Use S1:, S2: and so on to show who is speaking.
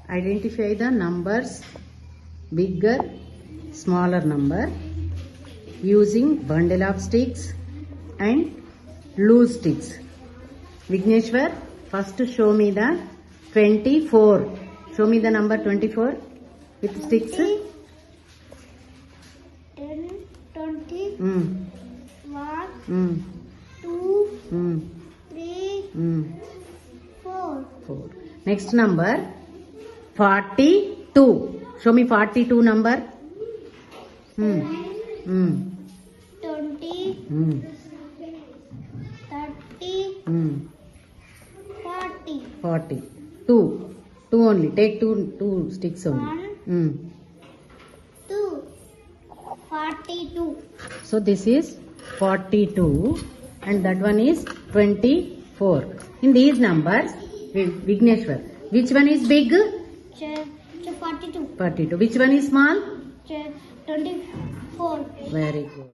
S1: Identify the numbers bigger, smaller number using bundle of sticks and loose sticks. Vigneshwar, first show me the 24. Show me the number 24 with sticks.
S2: 10, 20, 1, 2, 3, 4.
S1: Next number 42. Show me 42 number.
S2: 20, 30, 40.
S1: 2 only. Take two sticks only.
S2: 1, 2, 42.
S1: So this is 42 and that one is 24. In these numbers, Vigneshwar, which one is big?
S2: 42.
S1: 42. Which one is small?
S2: 24.
S1: Very good.